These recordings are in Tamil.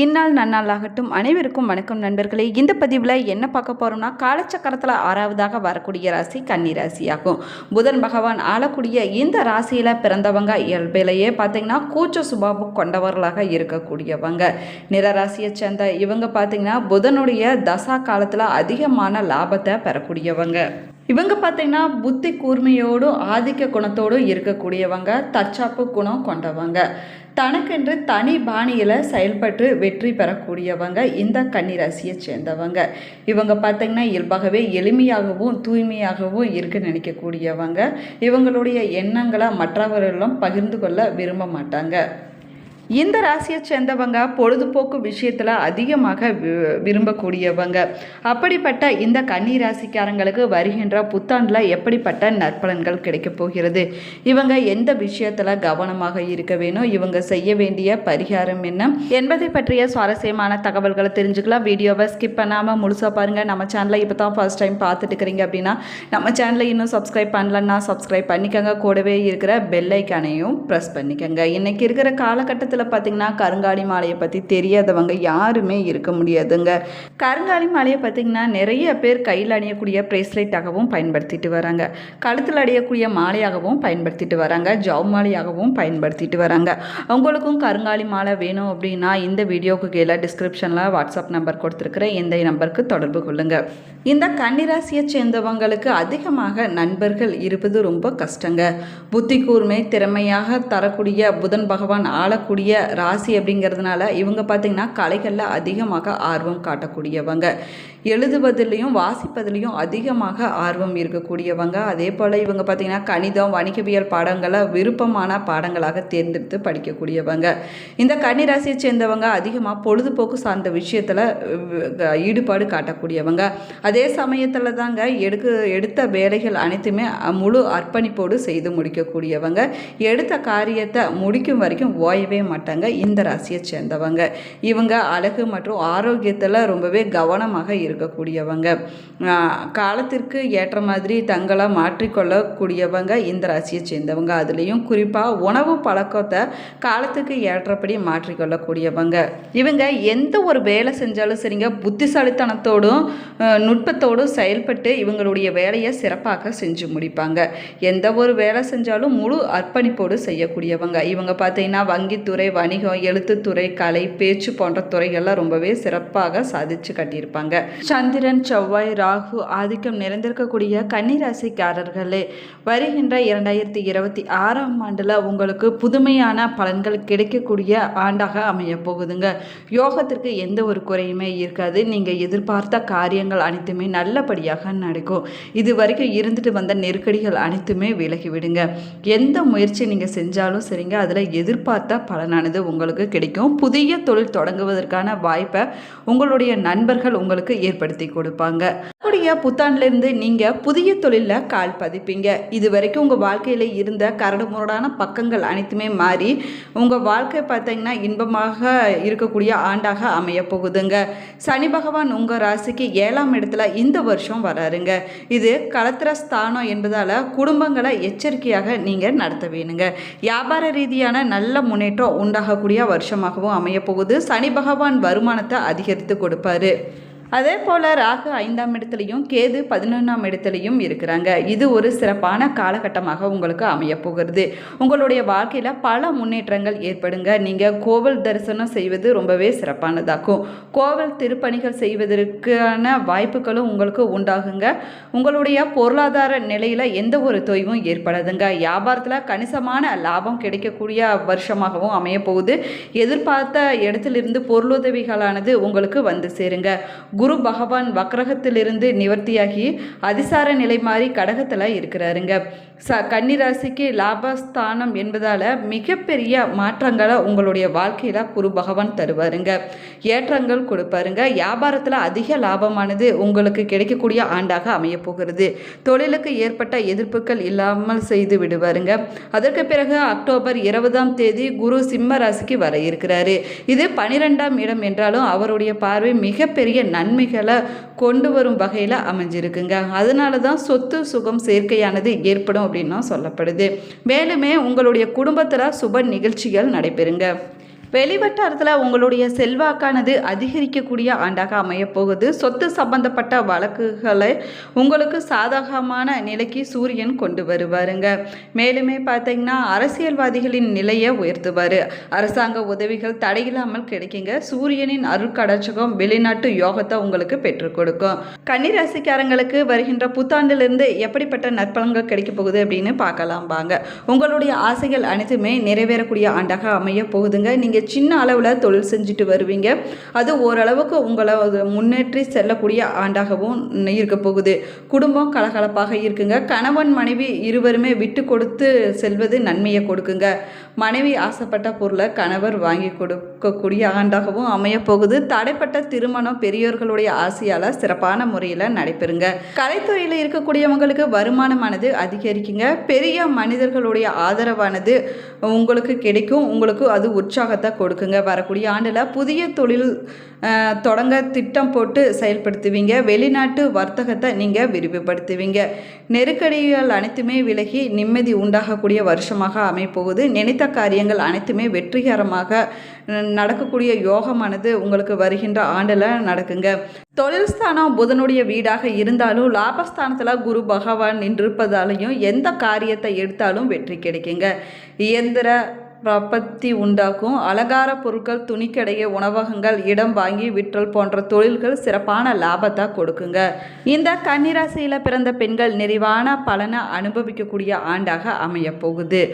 இந்நாள் நன்னாளாகட்டும். அனைவருக்கும் வணக்கம் நண்பர்களே. இந்த பதிவில் என்ன பார்க்க போகிறோம்னா, காலச்சக்கரத்தில் 6வதாக வரக்கூடிய ராசி கன்னி ராசியாகும். புதன் பகவான் ஆளக்கூடிய இந்த ராசியில் பிறந்தவங்க இயல்பிலேயே பார்த்திங்கன்னா கூச்ச சுபாவம் கொண்டவர்களாக இருக்கக்கூடியவங்க. நிறராசியை சேர்ந்த இவங்க பார்த்திங்கன்னா புதனுடைய தசா காலத்தில் அதிகமான லாபத்தை பெறக்கூடியவங்க. இவங்க பார்த்திங்கன்னா புத்தி கூர்மையோடும் ஆதிக்க குணத்தோடும் இருக்கக்கூடியவங்க, தற்சாப்பு குணம் கொண்டவங்க, தனக்கென்று தனி பாணியில் செயல்பட்டு வெற்றி பெறக்கூடியவங்க இந்த கன்னிராசியை சேர்ந்தவங்க. இவங்க பார்த்திங்கன்னா இயல்பாகவே எளிமையாகவும் தூய்மையாகவும் இருக்க நினைக்கக்கூடியவங்க. இவங்களுடைய எண்ணங்களை மற்றவர்களும் பகிர்ந்து கொள்ள விரும்ப மாட்டாங்க. இந்த ராசியை சேர்ந்தவங்க பொழுதுபோக்கு விஷயத்தில் அதிகமாக விரும்பக்கூடியவங்க. அப்படிப்பட்ட இந்த கன்னி ராசிக்காரங்களுக்கு வருகின்ற புத்தாண்டில் எப்படிப்பட்ட நற்பலன்கள் கிடைக்கப் போகிறது, இவங்க எந்த விஷயத்தில் கவனமாக இருக்க வேணும், இவங்க செய்ய வேண்டிய பரிகாரம் என்ன என்பதை பற்றிய சுவாரஸ்யமான தகவல்களை தெரிஞ்சுக்கலாம். வீடியோவை ஸ்கிப் பண்ணாமல் முழுசாக பாருங்கள். நம்ம சேனலை இப்போ தான் ஃபர்ஸ்ட் டைம் பார்த்துட்டு இருக்கிறீங்க அப்படின்னா நம்ம சேனலை இன்னும் சப்ஸ்கிரைப் பண்ணலன்னா சப்ஸ்கிரைப் பண்ணிக்கோங்க. கூடவே இருக்கிற பெல் ஐக்கானையும் ப்ரெஸ் பண்ணிக்கோங்க. இன்றைக்கி இருக்கிற காலகட்டத்தில் பார்த்தீங்கன்னா கருங்காலி மாலையை பற்றி தெரியாதவங்க யாருமே இருக்க முடியாதுங்க. கருங்காலி மாலையை பார்த்தீங்கன்னா நிறைய பேர் கையில் அணியக்கூடிய பிரேஸ்லெட்டாகவும் பயன்படுத்திட்டு வராங்க, கழுத்தில் அணியக்கூடிய மாலையாகவும் பயன்படுத்திட்டு வராங்க, ஜவ் மாலையாகவும் பயன்படுத்திட்டு வராங்க. உங்களுக்கும் கருங்காலி மாலை வேணும் அப்படின்னா இந்த வீடியோக்கு கீழே டிஸ்கிரிப்ஷனில் வாட்ஸ்அப் நம்பர் கொடுத்துருக்குறேன். இந்த நம்பருக்கு தொடர்பு கொள்ளுங்கள். இந்த கன்னிராசியை சேர்ந்தவங்களுக்கு அதிகமாக நண்பர்கள் இருப்பது ரொம்ப கஷ்டங்க. புத்தி கூர்மை திறமையாக தரக்கூடிய புதன் பகவான் ஆளக்கூடிய ராசி அப்படிங்கிறதுனால இவங்க பார்த்திங்கன்னா கலைகளில் அதிகமாக ஆர்வம் காட்டக்கூடியவங்க, எழுதுவதிலையும் வாசிப்பதிலையும் அதிகமாக ஆர்வம் இருக்கக்கூடியவங்க. அதே போல் இவங்க பார்த்திங்கன்னா கணிதம் வணிகவியல் பாடங்களை விருப்பமான பாடங்களாக தேர்ந்தெடுத்து படிக்கக்கூடியவங்க. இந்த கன்னிராசியை சேர்ந்தவங்க அதிகமாக பொழுதுபோக்கு சார்ந்த விஷயத்தில் ஈடுபாடு காட்டக்கூடியவங்க. அதே சமயத்தில் தாங்க எடுத்த வேலைகள் அனைத்துமே முழு அர்ப்பணிப்போடு செய்து முடிக்கக்கூடியவங்க. எடுத்த காரியத்தை முடிக்கும் வரைக்கும் ஓயவே மாட்டாங்க இந்த ராசியை சேர்ந்தவங்க. இவங்க அழகு மற்றும் ஆரோக்கியத்தில் ரொம்பவே கவனமாக இருக்கக்கூடியவங்க. காலத்திற்கு ஏற்ற மாதிரி தங்களை மாற்றிக்கொள்ளக்கூடியவங்க இந்த ராசியை சேர்ந்தவங்க. அதுலேயும் குறிப்பாக உணவு பழக்கத்தை காலத்துக்கு ஏற்றபடி மாற்றிக்கொள்ளக்கூடியவங்க. இவங்க எந்த ஒரு வேலை செஞ்சாலும் சரிங்க, புத்திசாலித்தனத்தோடும் நுட்பத்தோடும் செயல்பட்டு இவங்களுடைய வேலையை சிறப்பாக செஞ்சு முடிப்பாங்க. எந்த ஒரு வேலை செஞ்சாலும் முழு அர்ப்பணிப்போடு செய்யக்கூடியவங்க. இவங்க பார்த்தீங்கன்னா வங்கித்துறை, வணிகம், எழுத்துத்துறை, கலை, பேச்சு போன்ற துறைகள்லாம் ரொம்பவே சிறப்பாக சாதிச்சு கட்டியிருப்பாங்க. சந்திரன், செவ்வாய், ராகு ஆதிக்கம் நிறைந்திருக்கக்கூடிய கன்னிராசிக்காரர்களே, வருகின்ற 2026ஆம் ஆண்டில் உங்களுக்கு புதுமையான பலன்கள் கிடைக்கக்கூடிய ஆண்டாக அமைய போகுதுங்க. யோகத்திற்கு எந்த ஒரு குறையுமே இருக்காது. நீங்கள் எதிர்பார்த்த காரியங்கள் அனைத்துமே நல்லபடியாக நடக்கும். இது வரைக்கும் இருந்துட்டு வந்த நெருக்கடிகள் அனைத்துமே விலகிவிடுங்க. எந்த முயற்சி நீங்கள் செஞ்சாலும் சரிங்க, அதில் எதிர்பார்த்த பலனானது உங்களுக்கு கிடைக்கும். புதிய தொழில் தொடங்குவதற்கான வாய்ப்பை உங்களுடைய நண்பர்கள் உங்களுக்கு ஏற்படுத்தி கொடுப்பாங்க. உங்களுடைய புத்தாண்டிலிருந்து நீங்கள் புதிய தொழிலில் கால் பதிப்பீங்க. இது வரைக்கும் உங்கள் வாழ்க்கையில் இருந்த கரடு முரடான பக்கங்கள் அனைத்துமே மாறி உங்கள் வாழ்க்கை பார்த்தீங்கன்னா இன்பமாக இருக்கக்கூடிய ஆண்டாக அமைய போகுதுங்க. சனி பகவான் உங்கள் ராசிக்கு 7ஆம் இடத்துல இந்த வருஷம் வராருங்க. இது கலத்திர ஸ்தானம் என்பதால் குடும்பங்களை எச்சரிக்கையாக நீங்கள் நடத்த வேணுங்க. வியாபார ரீதியான நல்ல முன்னேற்றம் உண்டாகக்கூடிய வருஷமாகவும் அமைய போகுது. சனி பகவான் வருமானத்தை அதிகரித்து கொடுப்பாரு. அதே போல் ராகு 5ஆம் இடத்துலையும் கேது 11ஆம் இடத்துலையும் இருக்கிறாங்க. இது ஒரு சிறப்பான காலகட்டமாக உங்களுக்கு அமைய போகிறது. உங்களுடைய வாழ்க்கையில் பல முன்னேற்றங்கள் ஏற்படுங்க. நீங்கள் கோவில் தரிசனம் செய்வது ரொம்பவே சிறப்பானதாகும். கோவில் திருப்பணிகள் செய்வதற்கான வாய்ப்புகளும் உங்களுக்கு உண்டாகுங்க. உங்களுடைய பொருளாதார நிலையில் எந்த ஒரு தொய்வும் ஏற்படாதுங்க. வியாபாரத்தில் கணிசமான லாபம் கிடைக்கக்கூடிய வருஷமாகவும் அமைய போகுது. எதிர்பார்த்த இடத்திலிருந்து பொருளுதவிகளானது உங்களுக்கு வந்து சேருங்க. குரு பகவான் வக்ரகத்திலிருந்து நிவர்த்தியாகி அதிசார நிலை மாறி கடகத்தில் இருக்கிறாருங்க. கன்னிராசிக்கு லாபஸ்தானம் என்பதால் மிகப்பெரிய மாற்றங்களை உங்களுடைய வாழ்க்கையில் குரு பகவான் தருவாருங்க. ஏற்றங்கள் கொடுப்பாருங்க. வியாபாரத்தில் அதிக லாபமானது உங்களுக்கு கிடைக்கக்கூடிய ஆண்டாக அமைய போகிறது. தொழிலுக்கு ஏற்பட்ட எதிர்ப்புகள் இல்லாமல் செய்து விடுவாருங்க. அதற்கு பிறகு அக்டோபர் 20ஆம் தேதி குரு சிம்ம ராசிக்கு வர இருக்கிறாரு. இது 12ஆம் இடம் என்றாலும் அவருடைய பார்வை மிகப்பெரிய நன்மைகளை கொண்டு வரும் வகையில் அமைஞ்சிருக்குங்க. அதனால தான் சொத்து சுகம் சேர்க்கையானது ஏற்படும் அப்படின்னு சொல்லப்படுது. மேலுமே உங்களுடைய குடும்பத்தில் சுப நிகழ்ச்சிகள் நடைபெறுங்க. வெளிவட்டாரத்தில் உங்களுடைய செல்வாக்கானது அதிகரிக்கக்கூடிய ஆண்டாக அமையப்போகுது. சொத்து சம்பந்தப்பட்ட வழக்குகளை உங்களுக்கு சாதகமான நிலைக்கு சூரியன் கொண்டு வருவாருங்க. மேலுமே பார்த்தீங்கன்னா அரசியல்வாதிகளின் நிலையை உயர்த்துவார். அரசாங்க உதவிகள் தடையில்லாமல் கிடைக்குங்க. சூரியனின் அருட்கடாட்சகம் வெளிநாட்டு யோகத்தை உங்களுக்கு பெற்றுக் கொடுக்கும். கன்னிராசிக்காரங்களுக்கு வருகின்ற புத்தாண்டிலிருந்து எப்படிப்பட்ட நற்பலன்கள் கிடைக்க போகுது அப்படின்னு பார்க்கலாம் வாங்க. உங்களுடைய ஆசைகள் அனைத்துமே நிறைவேறக்கூடிய ஆண்டாக அமைய போகுதுங்க. நீங்கள் சின்ன அளவில் தொழில் செஞ்சுட்டு வருவீங்க. அது ஓரளவுக்கு உங்களை முன்னேற்றி செல்லக்கூடிய ஆண்டாகவும் இருக்க போகுது. குடும்பம் கலகலப்பாக இருக்குங்க. கணவன் மனைவி இருவருமே விட்டு கொடுத்து செல்வது நன்மையை கொடுக்குங்க. மனைவி ஆசைப்பட்ட பொருளை கணவர் வாங்கி கொடுக்கக்கூடிய ஆண்டாகவும் அமைய போகுது. தடைப்பட்ட திருமணம் பெரியோர்களுடைய ஆசையால் சிறப்பான முறையில் நடைபெறுங்க. கலைத்துறையில் இருக்கக்கூடியவங்களுக்கு வருமானமானது அதிகரிக்குங்க. பெரிய மனிதர்களுடைய ஆதரவானது உங்களுக்கு கிடைக்கும். உங்களுக்கு அது உற்சாகத்தை கொடுக்குங்க. வரக்கூடிய ஆண்டில் புதிய தொழில் தொடங்க திட்டம் போட்டு செயல்படுத்துவீங்க. வெளிநாட்டு வர்த்தகத்தை நீங்கள் விரிவுபடுத்துவீங்க. நெருக்கடிகள் அனைத்துமே விலகி நிம்மதி உண்டாகக்கூடிய வருஷமாக அமைப்போகுது. நினைத்த காரியங்கள் அனைத்துமே வெற்றிகரமாக நடக்கக்கூடிய யோகமானது உங்களுக்கு வருகின்ற ஆண்டில் நடக்குங்க. தொழில் ஸ்தானம் புதனுடைய வீடாக இருந்தாலும் லாபஸ்தானத்தில் குரு பகவான் நின்றிருப்பதாலையும் எந்த காரியத்தை எடுத்தாலும் வெற்றி கிடைக்குங்க. இயந்திர பிரபத்தி உண்டாக்கும். அலங்கார பொருட்கள், துணிக்கடைய, உணவகங்கள், இடம் வாங்கி விற்றல் போன்ற தொழில்கள் சிறப்பான லாபத்தை கொடுக்குங்க. இந்த கன்னிராசியில் பிறந்த பெண்கள் நிறைவான பலனை அனுபவிக்கக்கூடிய ஆண்டாக அமையப்போகுது.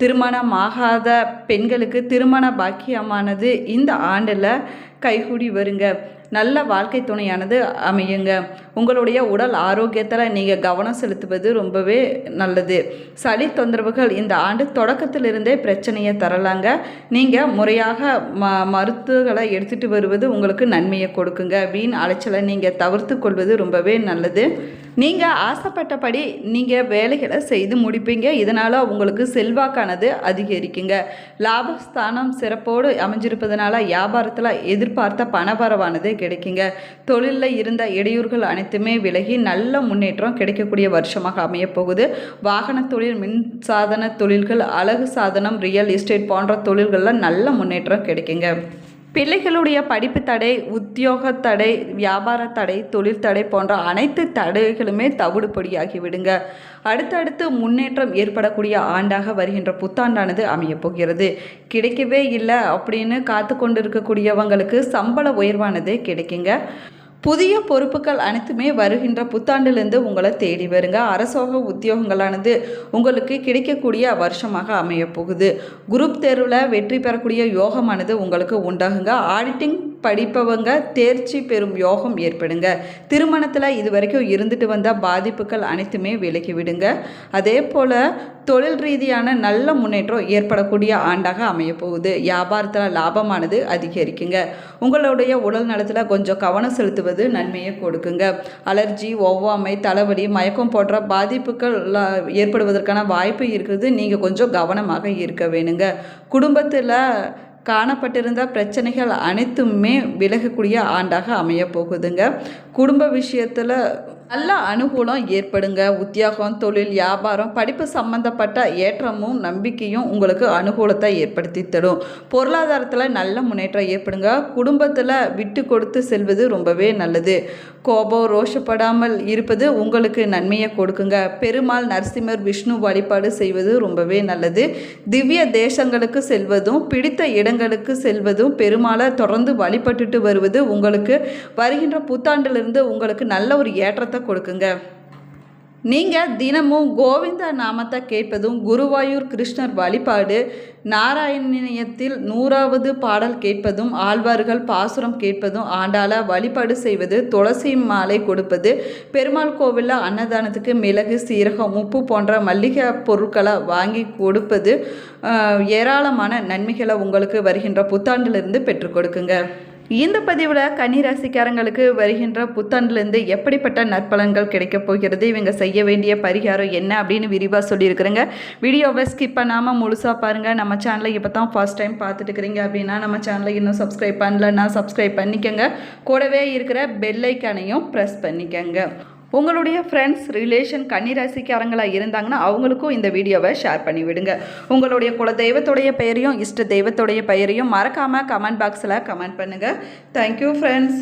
திருமணமாகாத பெண்களுக்கு திருமண பாக்கியமானது இந்த ஆண்டில் கைகூடி வருங்க. நல்ல வாழ்க்கை துணையானது அமையுங்க. உங்களுடைய உடல் ஆரோக்கியத்தில் நீங்கள் கவனம் செலுத்துவது ரொம்பவே நல்லது. சளி தொந்தரவுகள் இந்த ஆண்டு தொடக்கத்திலிருந்தே பிரச்சனையை தரலாங்க. நீங்கள் முறையாக மருத்துவங்களை எடுத்துகிட்டு வருவது உங்களுக்கு நன்மையை கொடுக்குங்க. வீண் அலைச்சலை நீங்கள் தவிர்த்து கொள்வது ரொம்பவே நல்லது. நீங்கள் ஆசைப்பட்டபடி நீங்கள் வேலைகளை செய்து முடிப்பீங்க. இதனால் உங்களுக்கு செல்வாக்கானது அதிகரிக்குங்க. லாபஸ்தானம் சிறப்போடு அமைஞ்சிருப்பதனால வியாபாரத்தில் எதிர்பார்த்த பணவரவானது கிடைக்குங்க. தொழிலில் இருந்த இடையூறுகள் அனைத்துமே விலகி நல்ல முன்னேற்றம் கிடைக்கக்கூடிய வருஷமாக அமையப்போகுது. வாகன தொழில், மின்சாதன தொழில்கள், அழகு சாதனம், ரியல் எஸ்டேட் போன்ற தொழில்களில் நல்ல முன்னேற்றம் கிடைக்குங்க. பிள்ளைகளுடைய படிப்பு தடை, உத்தியோக தடை, வியாபார தடை, தொழில் தடை போன்ற அனைத்து தடைகளுமே தவிடுபடியாகி விடுங்க. அடுத்தடுத்து முன்னேற்றம் ஏற்படக்கூடிய ஆண்டாக வருகின்ற புத்தாண்டானது அமையப்போகிறது. கிடைக்கவே இல்லை அப்படின்னு காத்து கொண்டு இருக்கக்கூடியவங்களுக்கு சம்பள உயர்வானது கிடைக்குங்க. புதிய பொறுப்புகள் அனைத்துமே வருகின்ற புத்தாண்டிலிருந்து உங்களை தேடி வருங்க. அரசோக உத்தியோகங்களானது உங்களுக்கு கிடைக்கக்கூடிய வருஷமாக அமையப்போகுது. குரூப் தேர்வில் வெற்றி பெறக்கூடிய யோகமானது உங்களுக்கு உண்டாகுங்க. ஆடிட்டிங் படிப்பவங்க தேர்ச்சி பெறும் யோகம் ஏற்படுங்க. திருமணத்தில் இது வரைக்கும் இருந்துட்டு வந்த பாதிப்புகள் அனைத்துமே விலகி விடுங்க. அதே போல் தொழில் ரீதியான நல்ல முன்னேற்றம் ஏற்படக்கூடிய ஆண்டாக அமையப்போகுது. வியாபாரத்தில் லாபமானது அதிகரிக்குங்க. உங்களுடைய உடல் நலத்தில் கொஞ்சம் கவனம் செலுத்துவது நன்மையை கொடுக்குங்க. அலர்ஜி, ஒவ்வாமை, தலைவலி, மயக்கம் போன்ற பாதிப்புகள் ஏற்படுவதற்கான வாய்ப்பு இருக்குது. நீங்கள் கொஞ்சம் கவனமாக இருக்க வேணுங்க. குடும்பத்தில் காணப்பட்டிருந்த பிரச்சனைகள் அனைத்துமே விலகக்கூடிய ஆண்டாக அமையப்போகுதுங்க. குடும்ப விஷயத்தில் நல்ல அனுகூலம் ஏற்படுங்க. உத்தியோகம், தொழில், வியாபாரம், படிப்பு சம்பந்தப்பட்ட ஏற்றமும் நம்பிக்கையும் உங்களுக்கு அனுகூலத்தை ஏற்படுத்தி தரும். பொருளாதாரத்தில் நல்ல முன்னேற்றம் ஏற்படுங்க. குடும்பத்தில் விட்டு கொடுத்து செல்வது ரொம்பவே நல்லது. கோபம், ரோஷப்படாமல் இருப்பது உங்களுக்கு நன்மையை கொடுக்குங்க. பெருமாள், நரசிம்மர், விஷ்ணு வழிபாடு செய்வது ரொம்பவே நல்லது. திவ்ய தேசங்களுக்கு செல்வதும் பிடித்த இடங்களுக்கு செல்வதும் பெருமாளை தொடர்ந்து வழிபட்டுட்டு வருவது உங்களுக்கு வருகின்ற புத்தாண்டிலிருந்து உங்களுக்கு நல்ல ஒரு ஏற்றத்தை கொடுக்குங்க. நீங்கள் தினமும் கோவிந்த நாமத்தை கேட்பதும், குருவாயூர் கிருஷ்ணர் வழிபாடு, நாராயணியத்தில் 100வது பாடல் கேட்பதும், ஆழ்வார்கள் பாசுரம் கேட்பதும், ஆண்டாள வழிபாடு செய்வது, துளசி மாலை கொடுப்பது, பெருமாள் கோவிலில் அன்னதானத்துக்கு மிளகு, சீரகம், உப்பு போன்ற மல்லிகை பொருட்களை வாங்கி கொடுப்பது ஏராளமான நன்மைகளை உங்களுக்கு வருகின்ற புத்தாண்டிலிருந்து பெற்றுக் கொடுக்குங்க. இந்த பதிவில் கன்னிராசிக்காரங்களுக்கு வருகின்ற புத்தாண்டிலிருந்து எப்படிப்பட்ட நற்பலன்கள் கிடைக்கப் போகிறது, இவங்க செய்ய வேண்டிய பரிகாரம் என்ன அப்படின்னு விரிவாக சொல்லியிருக்கிறேங்க. வீடியோவை ஸ்கிப் பண்ணாமல் முழுசாக பாருங்கள். நம்ம சேனலை இப்போ தான் ஃபர்ஸ்ட் டைம் பார்த்துட்டு இருக்கிறீங்க அப்படின்னா நம்ம சேனலை இன்னும் சப்ஸ்கிரைப் பண்ணலன்னா சப்ஸ்கிரைப் பண்ணிக்கோங்க. கூடவே இருக்கிற பெல் ஐக்கானையும் ப்ரெஸ் பண்ணிக்கோங்க. உங்களுடைய ஃப்ரெண்ட்ஸ் ரிலேஷன் கன்னிராசிக்காரங்களாக இருந்தாங்கன்னா அவங்களுக்கும் இந்த வீடியோவை ஷேர் பண்ணி விடுங்க. உங்களுடைய குல தெய்வத்துடைய பெயரையும் இஷ்ட தெய்வத்துடைய பெயரையும் மறக்காமல் கமெண்ட் பாக்ஸில் கமெண்ட் பண்ணுங்கள். Thank you friends.